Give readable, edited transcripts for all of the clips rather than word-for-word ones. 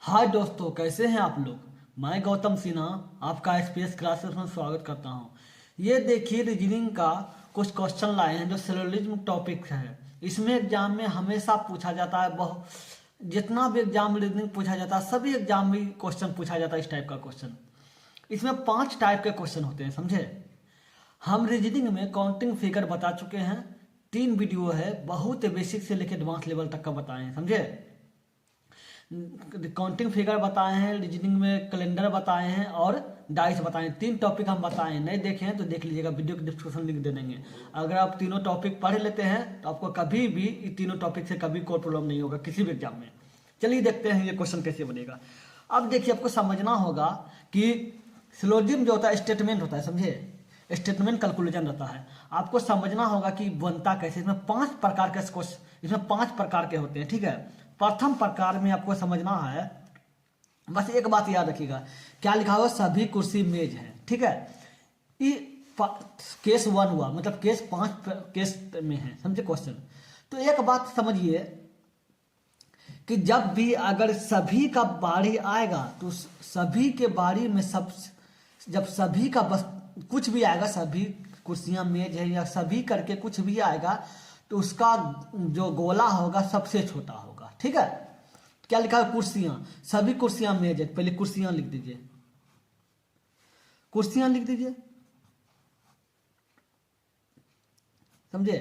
हाय दोस्तों, कैसे हैं आप लोग। मैं गौतम सिन्हा आपका स्पेस क्लासेस में स्वागत करता हूं। ये देखिए, रीजनिंग का कुछ क्वेश्चन लाए हैं जो सिलोजिज्म टॉपिक है। इसमें एग्जाम में हमेशा पूछा जाता है। बहुत जितना भी एग्जाम रीजनिंग पूछा जाता है, सभी एग्जाम में क्वेश्चन पूछा जाता है इस टाइप का क्वेश्चन। इसमें 5 टाइप के क्वेश्चन होते हैं, समझे। हम रीजनिंग में काउंटिंग फिगर बता चुके हैं। 3 वीडियो है, बहुत बेसिक से लेकर एडवांस लेवल तक का बताए हैं, समझे। काउंटिंग फिगर बताए हैं, रीजनिंग में कैलेंडर बताए हैं और डाइस बताए हैं। 3 टॉपिक हम बताए हैं। नहीं देखे हैं तो देख लीजिएगा, वीडियो के डिस्क्रिप्शन लिंक दे देंगे। अगर आप तीनों टॉपिक पढ़ लेते हैं तो आपको कभी भी इन तीनों टॉपिक से कभी कोई प्रॉब्लम नहीं होगा किसी भी एग्जाम में। चलिए देखते हैं ये क्वेश्चन कैसे बनेगा। अब देखिए, आपको समझना होगा कि सिलोजिज्म जो होता है स्टेटमेंट होता है, समझे। स्टेटमेंट कैलकुलेशन रहता है। आपको समझना होगा कि बनता कैसे। इसमें 5 प्रकार के क्वेश्चन, इसमें 5 प्रकार के होते हैं, ठीक है। प्रथम प्रकार में आपको समझना है, बस एक बात याद रखिएगा, क्या लिखा हुआ, सभी कुर्सी मेज है, ठीक है। ये केस 1 हुआ, मतलब केस 5 केस में है, समझे क्वेश्चन। तो एक बात समझिए कि जब भी अगर सभी का बारी आएगा तो सभी के बारी में जब सभी का बस कुछ भी आएगा, सभी कुर्सियां मेज है या सभी करके कुछ भी आएगा, तो उसका जो गोला होगा सबसे छोटा होगा, ठीक है। क्या लिखा है, कुर्सियां, सभी कुर्सियां मेज है। पहले कुर्सियां लिख दीजिए, कुर्सियां लिख दीजिए, समझे।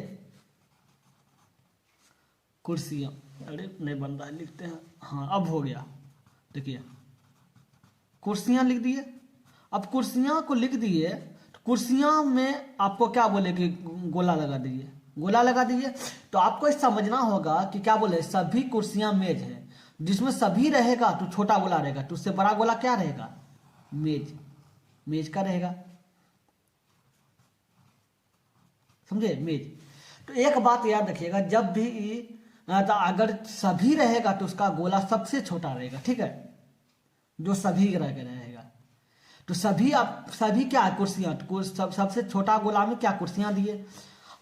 कुर्सियां, अरे नहीं बन रहा है, लिखते हैं। हाँ, अब हो गया। देखिए, कुर्सियां लिख दिए। अब कुर्सियां को लिख दिए तो कुर्सियां में आपको क्या बोले कि गोला लगा दीजिए, गोला लगा दीजिए। तो आपको इस समझना होगा कि क्या बोले, सभी कुर्सियां मेज है। जिसमें सभी रहेगा तो छोटा गोला रहेगा, तो उससे बड़ा गोला क्या रहेगा, मेज, मेज का रहेगा, समझे, मेज। तो एक बात याद रखिएगा, जब भी तो अगर सभी रहेगा तो उसका गोला सबसे छोटा रहेगा, ठीक है, जो सभी रहेगा। तो सभी, आप सभी क्या है, कुर्सियां। तो सबसे छोटा गोला में क्या, कुर्सियां दिए।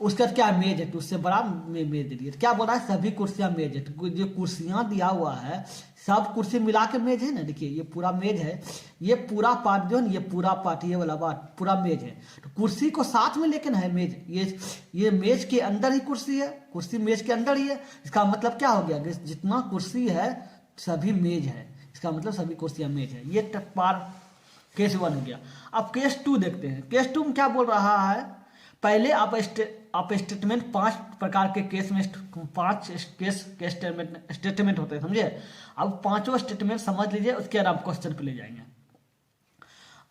उसका क्या, मेज है, तो उससे बड़ा मेज दे दिए। तो क्या बोल रहा है, सभी कुर्सियां मेज है। तो जो कुर्सियां दिया हुआ है, सब कुर्सी मिला के मेज है ना। देखिए, ये पूरा मेज है, ये पूरा पार्ट जो है ना, ये पूरा पार्ट, ये वाला पार्ट पूरा मेज है। तो कुर्सी को साथ में लेके ना है मेज, ये मेज के अंदर ही कुर्सी है, कुर्सी मेज के अंदर ही है। इसका मतलब क्या हो गया कि जितना कुर्सी है सभी मेज है, इसका मतलब सभी कुर्सियां मेज है। ये केस 1 हो गया। अब केस 2 देखते हैं। केस 2 में क्या बोल रहा है, पहले आप स्टेटमेंट 5 प्रकार के केस में 5 स्टेटमेंट होते हैं, समझे। अब पांचों स्टेटमेंट समझ लीजिए, उसके बाद आप क्वेश्चन पे ले जाएंगे।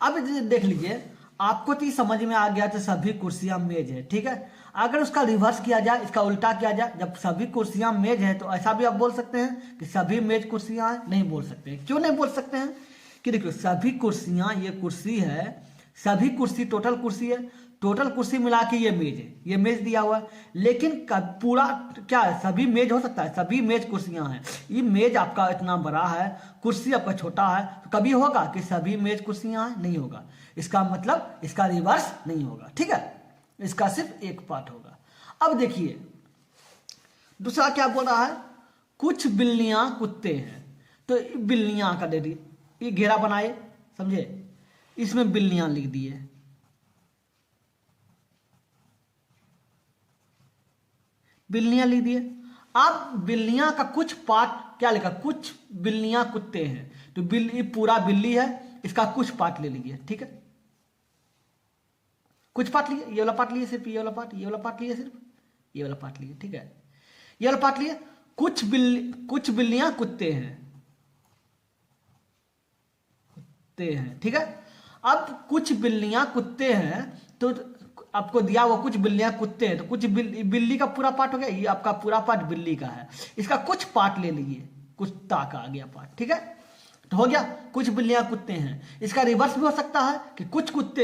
अब देख लीजिए, आपको तो समझ में आ गया तो सभी कुर्सियां मेज है, ठीक है। अगर उसका रिवर्स किया जाए, इसका उल्टा किया जाए, जब सभी कुर्सियां मेज है तो ऐसा भी आप बोल सकते हैं कि सभी मेज कुर्सियां हैं। नहीं बोल सकते हैं। क्यों नहीं बोल सकते हैं कि देखिए, सभी कुर्सियां, ये कुर्सी है, सभी कुर्सी टोटल कुर्सी है, टोटल कुर्सी मिला के ये मेज है, ये मेज दिया हुआ है। लेकिन पूरा क्या है, सभी मेज हो सकता है, सभी मेज कुर्सियां हैं। ये मेज आपका इतना बड़ा है, कुर्सी आपका छोटा है, तो कभी होगा कि सभी मेज कुर्सियां हैं, नहीं होगा। इसका मतलब इसका रिवर्स नहीं होगा, ठीक है। इसका सिर्फ एक पार्ट होगा। अब देखिए, दूसरा क्या बोल रहा है, कुछ बिल्लियां कुत्ते हैं। तो बिल्लियां का दे दी, ये घेरा बनाए, समझे, इसमें बिल्लियां लिख दिए, बिल्लियां लिख दिए। अब बिल्लियां का कुछ पार्ट क्या लिखा, कुछ बिल्लियां कुत्ते हैं। तो बिल्ली, पूरा बिल्ली है, इसका कुछ पार्ट ले लीजिए, ठीक है। कुछ पार्ट लिए, ये वाला पार्ट लिए, सिर्फ ये वाला पार्ट, ये वाला पार्ट लिए, सिर्फ ये वाला पार्ट लिए, ठीक है। ये वाला पार्ट लिए, कुछ बिल्लियां कुत्ते हैं, कुत्ते हैं, ठीक है। अब कुछ बिल्लियां कुत्ते हैं, तो आपको दिया हुआ कुछ बिल्लियां कुत्ते हैं, तो कुछ बिल्ली का पूरा पार्ट हो गया, ये आपका पूरा पार्ट बिल्ली का है। इसका कुछ पार्ट ले लीजिए, कुत्ता का आ गया पार्ट, ठीक है। तो हो गया, कुछ बिल्लियां कुत्ते हैं। इसका रिवर्स भी हो सकता है कि कुछ कुत्ते,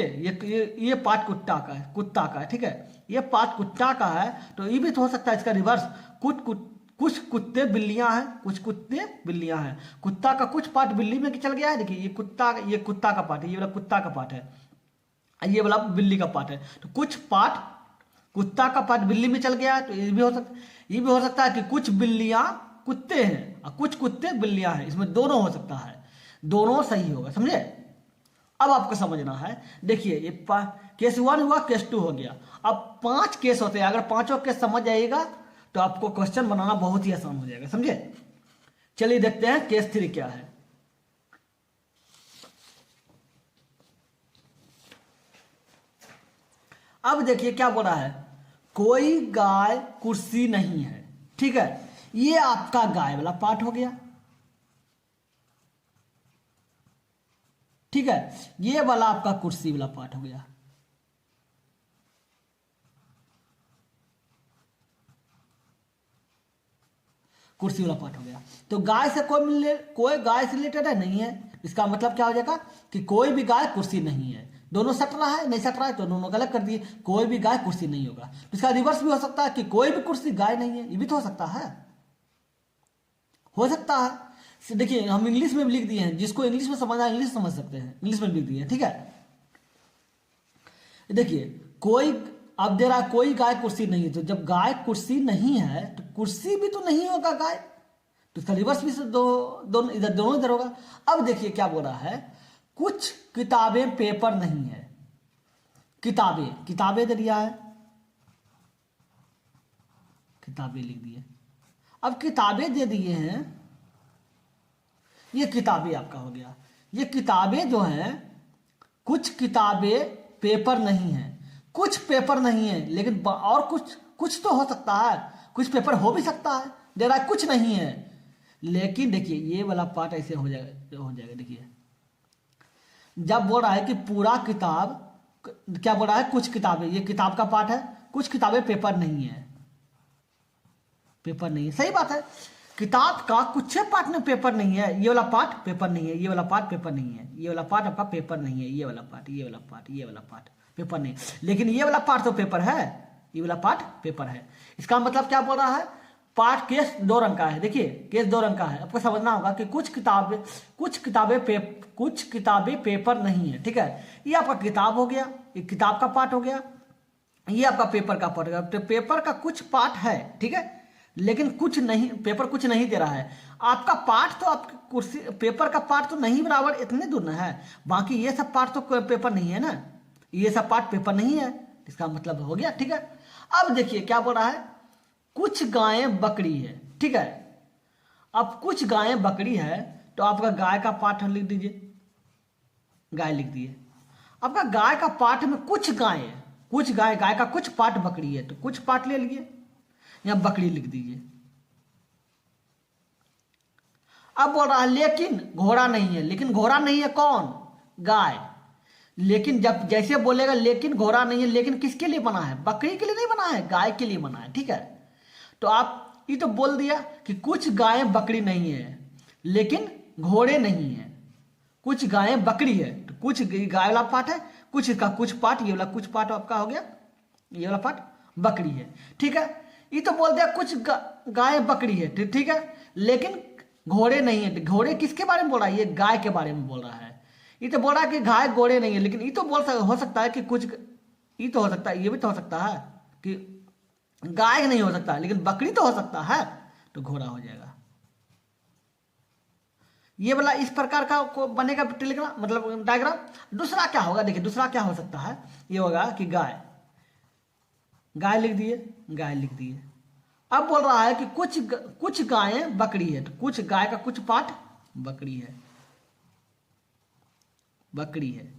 ये पार्ट कुत्ता का है, ठीक है। ये पार्ट कुत्ता का है, तो ये भी तो हो सकता है इसका रिवर्स, कुछ कुत्ते बिल्लियां हैं, कुछ कुत्ते बिल्लियां हैं। कुत्ता का कुछ पार्ट बिल्ली में चल गया है। देखिए, ये कुत्ता का पार्ट है, ये वाला कुत्ता का पार्ट है, ये वाला बिल्ली का पार्ट है। तो कुछ पार्ट कुत्ता का पार्ट बिल्ली में चल गया है, तो ये भी हो सकता है कि कुछ बिल्लियां कुत्ते हैं और कुछ कुत्ते बिल्लियां हैं, इसमें दोनों हो सकता है, दोनों सही होगा, समझे। अब आपको समझना है, देखिए ये केस 1 हुआ, केस 2 हो गया, अब 5 केस होते हैं। अगर पांचों केस समझ जाइएगा तो आपको क्वेश्चन बनाना बहुत ही आसान हो जाएगा, समझे। चलिए देखते हैं केस 3 क्या है। अब देखिए क्या बोल रहा है, कोई गाय कुर्सी नहीं है, ठीक है। ये आपका गाय वाला पार्ट हो गया, ठीक है। ये वाला आपका कुर्सी वाला पार्ट हो गया। कुर्सी वाला पार्ट हो गया। तो गाय से कोई गाय से रिलेटेड है नहीं है, इसका मतलब क्या हो जाएगा कि कोई भी गाय कुर्सी नहीं है। दोनों सट रहा है, नहीं सट रहा है तो दोनों गलत कर दिए, कोई भी गाय कुर्सी नहीं होगा। तो इसका रिवर्स भी हो सकता है कि कोई भी कुर्सी गाय नहीं है, ये भी तो हो सकता है, हो सकता है। देखिए हम इंग्लिश में भी लिख दिए हैं, जिसको इंग्लिश में समझना है इंग्लिश समझ सकते हैं, इंग्लिश में लिख दिए हैं, ठीक है। देखिए कोई, अब दे रहा है कोई गाय कुर्सी नहीं है, तो जब गाय कुर्सी नहीं है तो कुर्सी भी तो नहीं होगा गाय, तो इसका रिवर्स भी दोनों इधर होगा। अब देखिए क्या बोल रहा है, कुछ किताबें पेपर नहीं है। किताबें दे दिया है, किताबें लिख दिए। अब किताबें दे दिए हैं, ये किताबें आपका हो गया। ये किताबें जो हैं, कुछ किताबें पेपर नहीं है, कुछ पेपर नहीं है, लेकिन और कुछ तो हो सकता है, कुछ पेपर हो भी सकता है। दे रहा है कुछ नहीं है, लेकिन देखिए ये वाला पार्ट ऐसे हो जाएगा। देखिए जब बोल रहा है कि पूरा किताब, क्या बोल रहा है, कुछ किताबें, ये किताब का पार्ट है, कुछ किताबें पेपर नहीं है, पेपर नहीं है, सही बात है। किताब का कुछ पार्ट में पेपर नहीं है, ये वाला पार्ट पेपर नहीं है, ये वाला पार्ट पेपर नहीं है, ये वाला पार्ट आपका पेपर नहीं है, ये वाला पार्ट, ये वाला पार्ट, ये वाला पार्ट पेपर नहीं, लेकिन ये वाला पार्ट तो पेपर है, ये वाला पार्ट पेपर है। इसका मतलब क्या बोल रहा है, पार्ट केस 2 रंग का है। देखिए केस 2 रंग का है, आपको समझना होगा कि कुछ किताबें पेपर नहीं है, ठीक है। ये आपका किताब हो गया, ये किताब का पार्ट हो गया, ये आपका पेपर का पार्ट हो गया। तो पेपर का कुछ पार्ट है, ठीक है, लेकिन कुछ नहीं, पेपर कुछ नहीं दे रहा है। आपका पार्ट तो आपकी कुर्सी, पेपर का पार्ट तो नहीं बराबर इतने दूर ना है, बाकी ये सब पार्ट तो पेपर नहीं है ना, ये सब पार्ट पेपर नहीं है, इसका मतलब हो गया, ठीक है। अब देखिए क्या बोल रहा है, कुछ गायें बकरी है, ठीक है। अब कुछ गायें बकरी है, तो आपका गाय का पार्ट लिख दीजिए, गाय लिख दिए। आपका गाय का पार्ट में कुछ गाय का कुछ पार्ट बकरी है, तो कुछ पार्ट ले लिए, या बकरी लिख दीजिए। अब बोल रहा है लेकिन घोड़ा नहीं है, लेकिन घोड़ा नहीं है कौन, गाय। लेकिन जब जैसे बोलेगा लेकिन घोड़ा नहीं है, लेकिन किसके लिए बना है, बकरी के लिए नहीं बना है, गाय के लिए बना है, ठीक है। तो आप ये तो बोल दिया कि कुछ गायें बकरी नहीं है, लेकिन घोड़े नहीं है, कुछ गायें बकरी है, तो कुछ गाय वाला पार्ट है, कुछ इसका कुछ पार्ट, ये वाला कुछ पार्ट आपका हो गया, ये वाला पार्ट बकरी है, ठीक है। ये तो बोल दिया कुछ गाय बकरी है, ठीक है, लेकिन घोड़े नहीं है। घोड़े किसके बारे में बोल रहा है, ये गाय के बारे में बोल रहा है। ये तो बोल रहा है कि गाय घोड़े नहीं है, लेकिन ये तो हो सकता है कि कुछ, ये तो हो सकता है, ये भी तो हो सकता है कि गाय नहीं हो सकता, लेकिन बकरी तो हो सकता है, तो घोड़ा हो जाएगा। ये वाला इस प्रकार का को बनेगा टेलीग्राम, मतलब डायग्राम। दूसरा क्या होगा, देखिए दूसरा क्या हो सकता है, ये होगा कि गाय लिख दिए, गाय लिख दिए। अब बोल रहा है कि कुछ गायें बकरी है, तो कुछ गाय का कुछ पार्ट बकरी है, बकरी है,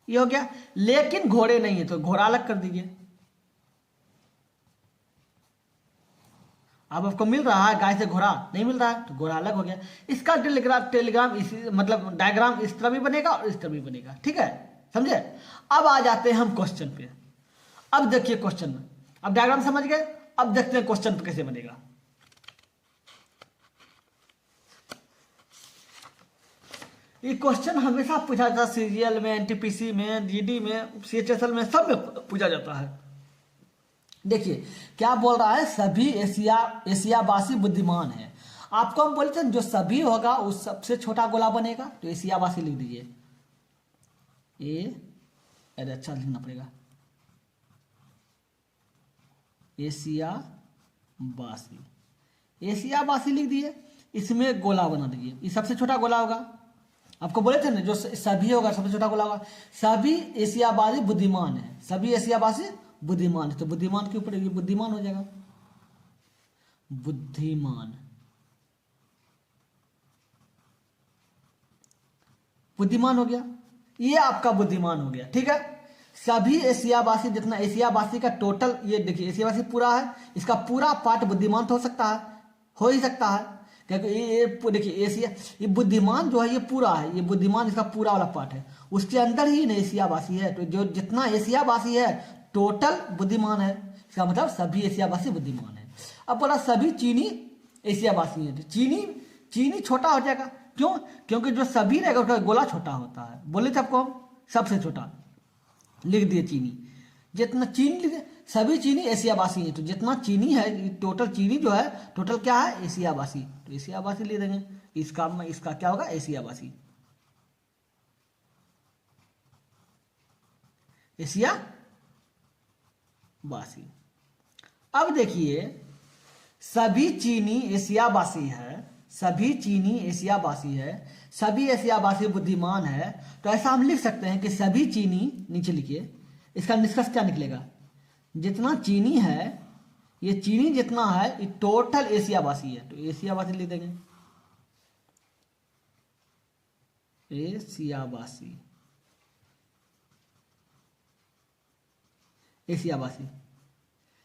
ये हो गया। लेकिन घोड़े नहीं है, तो घोड़ा अलग कर दीजिए। अब आपको मिल रहा है गाय से घोड़ा नहीं मिल रहा है, तो घोड़ा अलग हो गया। इसका टेलीग्राम इसी मतलब डायग्राम इस तरह भी बनेगा और इस तरह भी बनेगा, ठीक है, समझे। अब आ जाते हैं हम क्वेश्चन पे। अब देखिए क्वेश्चन में, अब डायग्राम समझ गए, अब देखते हैं क्वेश्चन कैसे बनेगा। ये क्वेश्चन हमेशा पूछा जाता है, सीरियल में, एनटीपीसी में, जीडी में, सीएचएसएल में, सब में पूछा जाता है। देखिए क्या बोल रहा है, सभी एशियावासी बुद्धिमान है। आपको हम बोलते हैं जो सभी होगा उस सबसे छोटा गोला बनेगा, तो एशियावासी लिख दीजिए, अरे अच्छा लिखना पड़ेगा, एशियावासी, एशियावासी लिख दिए, इसमें गोला बना दीजिए, ये सबसे छोटा गोला होगा। आपको बोले थे ना जो सभी होगा सबसे छोटा गोला होगा। सभी एशियावासी बुद्धिमान है, सभी एशियावासी बुद्धिमान है, तो बुद्धिमान के ऊपर ये बुद्धिमान हो जाएगा, बुद्धिमान, बुद्धिमान हो गया, ये आपका बुद्धिमान हो गया। ठीक है, सभी एशियावासी, जितना एशियावासी का टोटल, ये देखिए एशियावासी पूरा है, इसका पूरा पार्ट बुद्धिमान तो हो सकता है, हो ही सकता है, क्योंकि ये देखिए एशिया, ये बुद्धिमान जो है ये पूरा है, ये बुद्धिमान इसका पूरा वाला पार्ट है, उसके अंदर ही ना एशियावासी है, तो जो जितना एशियावासी है टोटल बुद्धिमान है, इसका मतलब सभी एशियावासी बुद्धिमान है। अब बोला सभी चीनी एशियावासी है, तो चीनी छोटा हो जाएगा, क्यों? क्योंकि जो सभी रहेगा उसका गोला छोटा होता है, बोले थे आपको हम, सबसे छोटा लिख दिए चीनी, जितना चीनी लिखे, सभी चीनी एशियावासी है, तो जितना चीनी है टोटल चीनी जो है टोटल क्या है एशियावासी, तो एशियावासी ले देंगे, इसका क्या होगा एशियावासी, एशियावासी। अब देखिए सभी चीनी एशियावासी है, सभी चीनी एशियावासी है, सभी एशियावासी बुद्धिमान है, तो ऐसा हम लिख सकते हैं कि सभी चीनी, नीचे लिखिए, इसका निष्कर्ष क्या निकलेगा, जितना चीनी है, ये चीनी जितना है ये टोटल एशियावासी है, तो एशियावासी लिख देंगे, एशियावासी, एशियावासी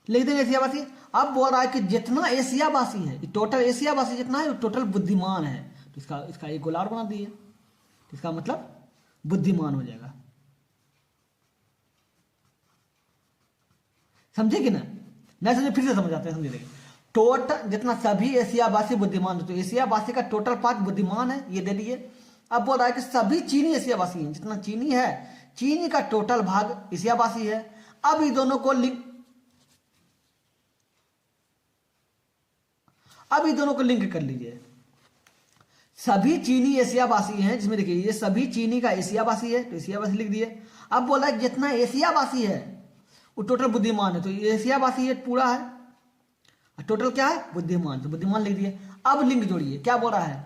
लिख देंगे एशियावासी। अब बोल रहा है कि जितना एशियावासी है, टोटल एशियावासी जितना है टोटल बुद्धिमान है, तो इसका एक गोला और बना दिए, तो इसका मतलब बुद्धिमान हो जाएगा, समझे कि ना? नहीं समझे फिर से समझ आते हैं, समझे देखिए, टोटल जितना सभी एशियावासी बुद्धिमान है, तो एशियावासी का टोटल पार्ट बुद्धिमान है, ये दे दिए। अब बोल रहा है कि सभी चीनी एशियावासी हैं, जितना चीनी है चीनी का टोटल भाग एशियावासी है। अब इन दोनों को लिंक कर लीजिए, सभी चीनी एशियावासी हैं, जिसमें देखिए ये सभी चीनी का एशियावासी है, तो एशियावासी लिख दिए। अब बोला है जितना एशियावासी है वो टोटल बुद्धिमान है, तो एशियावासी है पूरा है, टोटल क्या है बुद्धिमान, तो बुद्धिमान लिख दिए। अब लिंक जोड़िए, क्या बोल रहा है,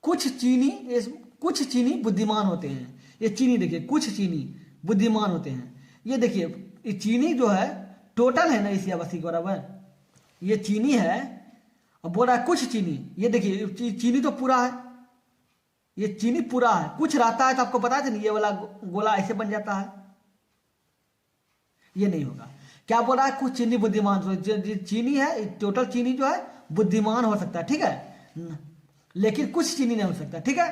कुछ चीनी बुद्धिमान होते हैं, ये चीनी देखिए कुछ चीनी बुद्धिमान होते हैं, ये देखिए ये चीनी जो है टोटल है ना एशियावासी के बराबर, ये चीनी है, अब बोल रहा है कुछ चीनी, ये देखिए चीनी तो पूरा है, ये चीनी पूरा है, कुछ रहता है तो आपको पता है ये वाला गोला ऐसे बन जाता है, ये नहीं होगा। क्या बोल रहा है, कुछ चीनी बुद्धिमान, तो चीनी है टोटल चीनी जो है बुद्धिमान हो सकता है, ठीक है, लेकिन कुछ चीनी नहीं हो सकता, ठीक है।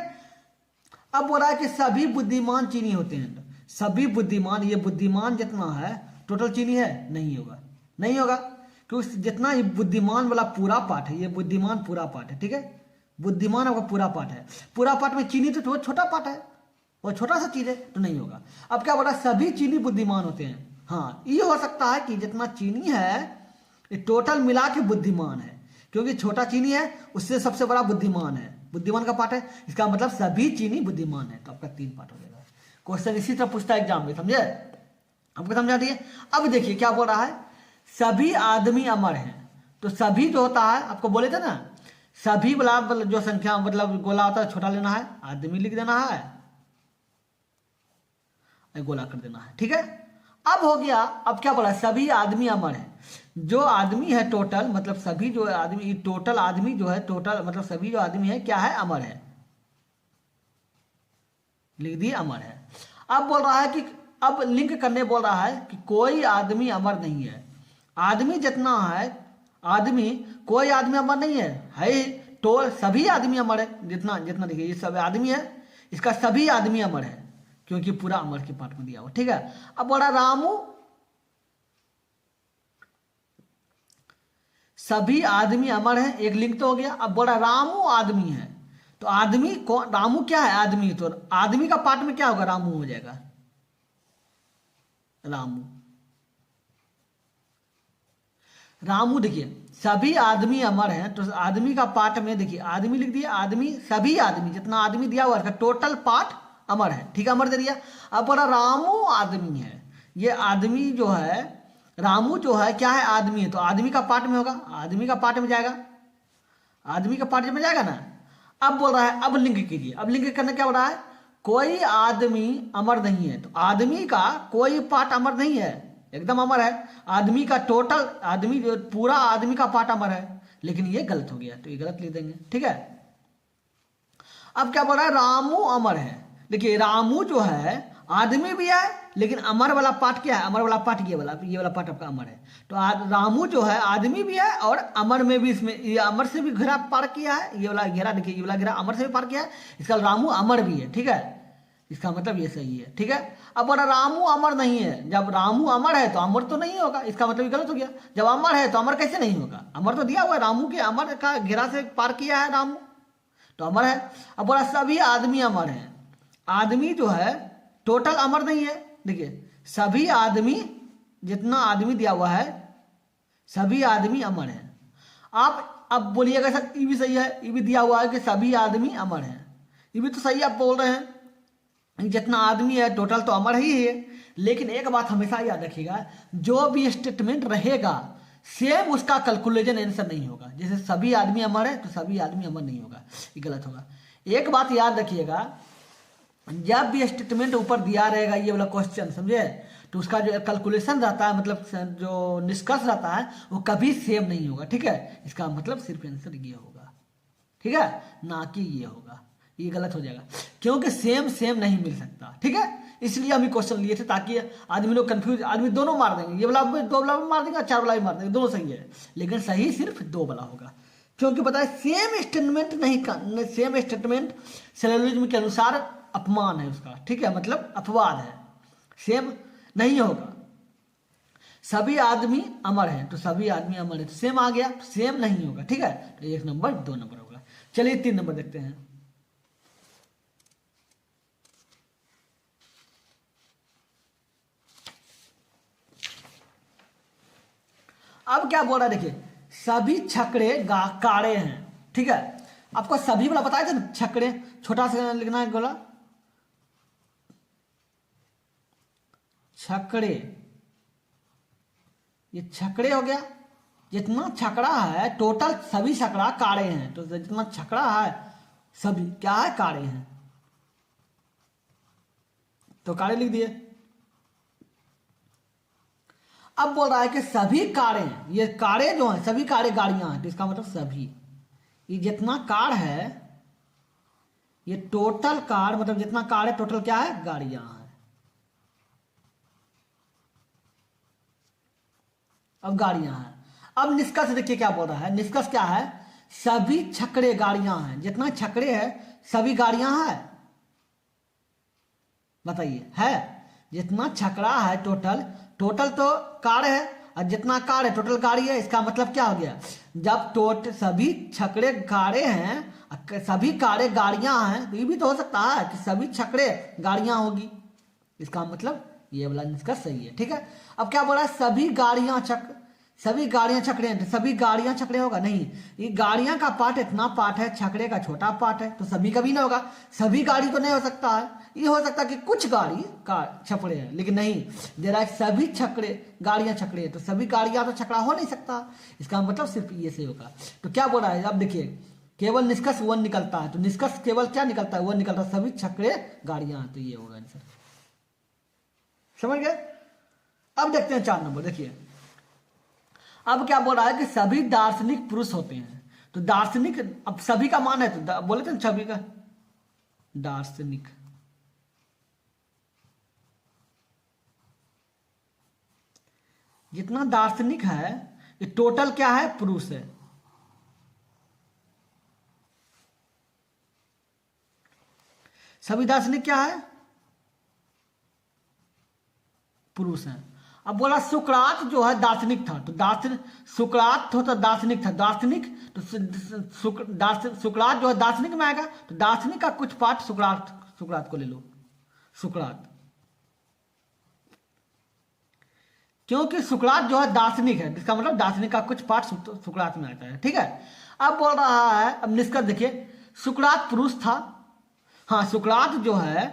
अब बोल रहा है कि सभी बुद्धिमान चीनी होते हैं, तो सभी बुद्धिमान, ये बुद्धिमान जितना है टोटल चीनी है, नहीं होगा, नहीं होगा, क्योंकि जितना ये बुद्धिमान वाला पूरा पार्ट है, ये बुद्धिमान पूरा पार्ट है, ठीक है, बुद्धिमान आपका पूरा पार्ट है, पूरा पार्ट में चीनी तो छोटा पार्ट है, और छोटा सा चीज है, तो नहीं होगा। अब क्या बोल रहा है, सभी चीनी बुद्धिमान होते हैं, हाँ ये हो सकता है कि जितना चीनी है ये टोटल मिला के बुद्धिमान है, क्योंकि छोटा चीनी है उससे सबसे बड़ा बुद्धिमान है, बुद्धिमान का पार्ट है, इसका मतलब सभी चीनी बुद्धिमान है, तो आपका 3 पार्ट हो जाएगा। क्वेश्चन इसी तरह पूछता है एग्जाम में, समझे, आपको समझा दिए। अब देखिए क्या बोल रहा है, सभी आदमी अमर हैं, तो सभी जो होता है आपको बोले थे ना, सभी वाला जो संख्या मतलब गोला होता है छोटा लेना है, आदमी लिख देना है, गोला कर देना है, ठीक है। अब हो गया, अब क्या बोला, सभी आदमी अमर है, जो आदमी है टोटल, मतलब सभी जो आदमी, टोटल आदमी जो है, टोटल मतलब सभी जो आदमी है क्या है, अमर है, लिख दिए अमर है। अब बोल रहा है कि अब लिंक करने बोल रहा है कि कोई आदमी अमर नहीं है, आदमी जितना है, आदमी कोई आदमी अमर नहीं है तो सभी आदमी अमर है, जितना जितना देखिए ये सब आदमी है, इसका सभी आदमी अमर है, क्योंकि पूरा अमर के पाठ में दिया हुआ, ठीक है। अब बोला रामू, सभी आदमी अमर है, एक लिंक तो हो गया। अब बोला रामू आदमी है, तो आदमी कौन, रामू क्या है आदमी, तो आदमी का पार्ट में क्या होगा, रामू हो जाएगा, रामू, रामू देखिए सभी आदमी अमर हैं, तो आदमी का पार्ट में देखिए आदमी लिख दिया, आदमी सभी आदमी जितना आदमी दिया हुआ है टोटल पार्ट अमर है, ठीक है, अमर दे दिया। अब बोला रामू आदमी है, ये आदमी जो है, रामू जो है क्या है आदमी है, तो आदमी का पार्ट में होगा, आदमी का पार्ट में जाएगा, आदमी का पार्ट में जाएगा ना। अब बोल रहा है अब लिंक कीजिए। अब लिंक करना क्या हो रहा है, कोई आदमी अमर नहीं है, तो आदमी का कोई पार्ट अमर नहीं है, एकदम अमर है। आदमी का टोटल, आदमी पूरा आदमी का पार्ट अमर है, लेकिन ये गलत हो गया, तो ये गलत लिख देंगे, ठीक है। अब क्या बोल रहा है, रामू अमर है। देखिए रामू जो है आदमी भी है, लेकिन अमर वाला पार्ट क्या है, अमर वाला पार्ट ये वाला पार्ट आपका अमर है। तो रामू जो है आदमी भी है और अमर में भी, इसमें ये अमर से भी घेरा पार किया है, ये वाला घेरा देखिए, ये वाला घेरा अमर से भी पार किया है, इसका रामू अमर भी है, ठीक है। इसका मतलब ये सही है, ठीक है। अब बोला रामू अमर नहीं है, जब रामू अमर है तो अमर तो नहीं होगा, इसका मतलब ये गलत हो गया। जब अमर है तो अमर कैसे नहीं होगा, अमर तो दिया हुआ है, रामू के अमर का घेरा से पार किया है रामू, तो अमर है। अब बोला सभी आदमी अमर है, आदमी जो है टोटल अमर नहीं है। देखिए सभी आदमी, जितना आदमी दिया हुआ है सभी आदमी अमर है। आप अब बोलिएगा सर ये भी सही है, ये भी दिया हुआ है कि सभी आदमी अमर है, ये भी तो सही आप बोल रहे हैं, जितना आदमी है टोटल तो अमर ही है। लेकिन एक बात हमेशा याद रखिएगा, जो भी स्टेटमेंट रहेगा सेम उसका कैलकुलेशन आंसर नहीं होगा। जैसे सभी आदमी अमर है तो सभी आदमी अमर नहीं होगा, ये गलत होगा। एक बात याद रखिएगा, जब भी स्टेटमेंट ऊपर दिया रहेगा ये वाला क्वेश्चन, समझे, तो उसका जो कैलकुलेशन रहता है, मतलब जो निष्कर्ष रहता है वो कभी सेम नहीं होगा, ठीक है। इसका मतलब सिर्फ आंसर ये होगा, ठीक है, ना कि ये होगा, ये गलत हो जाएगा, क्योंकि सेम सेम नहीं मिल सकता, ठीक है। इसलिए हम ये क्वेश्चन लिए थे ताकि आदमी लोग कंफ्यूज, आदमी दोनों मार देंगे, ये वाला भी दो वाला भी मार देंगे, चार वाला भी मार देंगे, दोनों सही है, लेकिन सही सिर्फ दो वाला होगा, क्योंकि पता है सेम स्टेटमेंट नहीं, सेम स्टेटमेंट सिलोजिज्म के अनुसार अपमान है उसका, ठीक है, मतलब अपवाद है, सेम नहीं होगा। सभी आदमी अमर है तो सभी आदमी अमर है, तो सेम आ गया, सेम नहीं होगा, ठीक है। तो 1 नंबर 2 नंबर होगा। चलिए 3 नंबर देखते हैं। अब क्या बोल रहा है, देखिए सभी छकड़े काड़े हैं, ठीक है। आपको सभी वाला बताया था ना, छकड़े छोटा सा लिखना है, बोला छकड़े, ये छकड़े हो गया, जितना छकड़ा है टोटल सभी छकड़ा काड़े हैं, तो जितना छकड़ा है सभी क्या है, काड़े हैं, तो काड़े लिख दिए। अब बोल रहा है कि सभी कारें, ये कारें जो हैं सभी कारें गाड़ियां हैं, तो इसका मतलब सभी, ये जितना कार है ये टोटल कार, मतलब जितना कार है टोटल क्या है, गाड़ियां हैं। अब गाड़ियां हैं। अब निष्कर्ष देखिए क्या बोल रहा है, निष्कर्ष क्या है, सभी छकड़े गाड़ियां हैं, जितना छकड़े है सभी गाड़ियां हैं, बताइए है, जितना छकड़ा है टोटल, टोटल तो कार है, और जितना कार है टोटल गाड़ी है, इसका मतलब क्या हो गया, जब टोटल सभी छकड़े कारें हैं, सभी कारें गाड़ियां हैं, तो ये भी तो हो सकता है कि सभी छकड़े गाड़ियां होगी, इसका मतलब ये वाला निष्कर्ष सही है, ठीक है। अब क्या बोला, सभी गाड़ियां छकड़े हैं, तो सभी गाड़ियां छकड़े होगा नहीं, ये गाड़ियां का पार्ट इतना पार्ट है, छकड़े का छोटा पार्ट है, तो सभी कभी ना होगा, सभी गाड़ी तो नहीं हो सकता है, ये हो सकता है कि कुछ गाड़ी का छकड़े हैं, लेकिन नहीं, जरा सभी छकड़े गाड़ियां छकड़े हैं, तो सभी गाड़ियां तो छकड़ा हो नहीं सकता, इसका मतलब सिर्फ ये से होगा। तो क्या बोल रहा है, अब देखिए केवल निष्कर्ष 1 निकलता है, तो निष्कर्ष केवल क्या निकलता है, 1 निकलता है, सभी छकड़े गाड़ियां, तो ये होगा आंसर, समझ गए। अब देखते हैं 4 नंबर, देखिए अब क्या बोल रहा है कि सभी दार्शनिक पुरुष होते हैं, तो दार्शनिक, अब सभी का मान है, तो बोले थे सभी का दार्शनिक, जितना दार्शनिक है ये टोटल क्या है, पुरुष है, सभी दार्शनिक क्या है, पुरुष है। अब बोला सुकरात जो है दार्शनिक था, तो दार्शनिक सुकरात तो दार्शनिक था, दार्शनिक तो सुकरात जो है दार्शनिक में आएगा, तो दार्शनिक का कुछ पार्ट सुकरात को ले लो, सुकरात, क्योंकि सुकरात जो है दार्शनिक है, इसका मतलब दार्शनिक का कुछ पार्ट सुकरात में आता है, ठीक है। अब बोल रहा है, अब निष्कर्ष देखिए, सुकरात पुरुष था, हाँ सुकरात जो है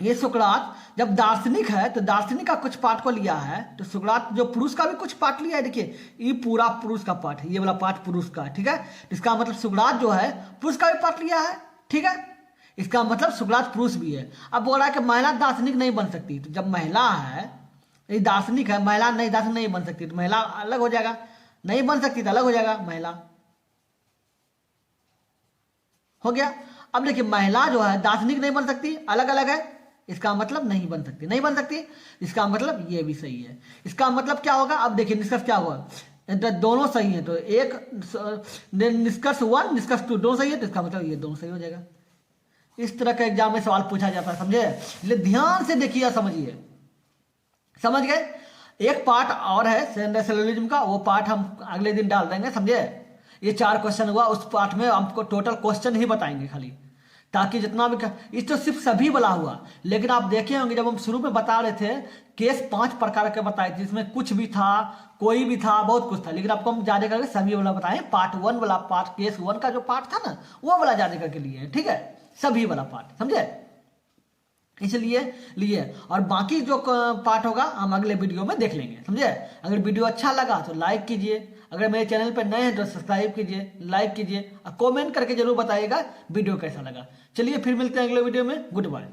ये सुकरात जब दार्शनिक है तो दार्शनिक का कुछ पाठ को लिया है, तो सुकरात जो पुरुष का भी कुछ पाठ लिया है। देखिए ये पूरा पुरुष का पाठ है, ये वाला पाठ पुरुष का है, ठीक है। इसका मतलब सुकरात जो है पुरुष का भी पाठ लिया है, ठीक है। इसका मतलब सुकरात पुरुष भी है। अब बोल रहा है कि महिला दार्शनिक नहीं बन सकती, तो जब महिला है ये दार्शनिक है, महिला नहीं दार्शनिक नहीं बन सकती, तो महिला अलग हो जाएगा, नहीं बन सकती तो अलग हो जाएगा महिला, हो गया। अब देखिए महिला जो है दार्शनिक नहीं बन सकती, अलग अलग है, इसका मतलब नहीं बन सकती, नहीं बन सकती, इसका मतलब ये भी सही है। इसका मतलब क्या होगा, अब देखिए निष्कर्ष क्या हुआ, दोनों सही है, तो एक निष्कर्ष 1 निष्कर्ष 2 दोनों सही है, तो इसका मतलब ये दोनों सही हो जाएगा। इस तरह का एग्जाम में सवाल पूछा जाता है, समझे। इसलिए ध्यान से देखिए, समझिए, समझ गए। एक पार्ट और है सेंट्रलिज्म का, वो पार्ट हम अगले दिन डाल देंगे, समझे। ये 4 क्वेश्चन हुआ, उस पार्ट में हमको टोटल क्वेश्चन ही बताएंगे खाली, ताकि जितना भी इस तो सिर्फ सभी वाला हुआ। लेकिन आप देखे होंगे जब हम शुरू में बता रहे थे केस 5 प्रकार के बताए थे, जिसमें कुछ भी था, कोई भी था, बहुत कुछ था, लेकिन आपको हम ज्यादा करके सभी वाला बताए। पार्ट 1 वाला पार्ट, केस 1 का जो पार्ट था ना, वो वाला ज्यादा करके लिए है, ठीक है, सभी वाला पार्ट, समझे। इसलिए लिए, और बाकी जो पार्ट होगा हम अगले वीडियो में देख लेंगे, समझे। अगर वीडियो अच्छा लगा तो लाइक कीजिए, अगर मेरे चैनल पर नए हैं तो सब्सक्राइब कीजिए, लाइक कीजिए और कमेंट करके जरूर बताइएगा वीडियो कैसा लगा। चलिए फिर मिलते हैं अगले वीडियो में, गुड बाय।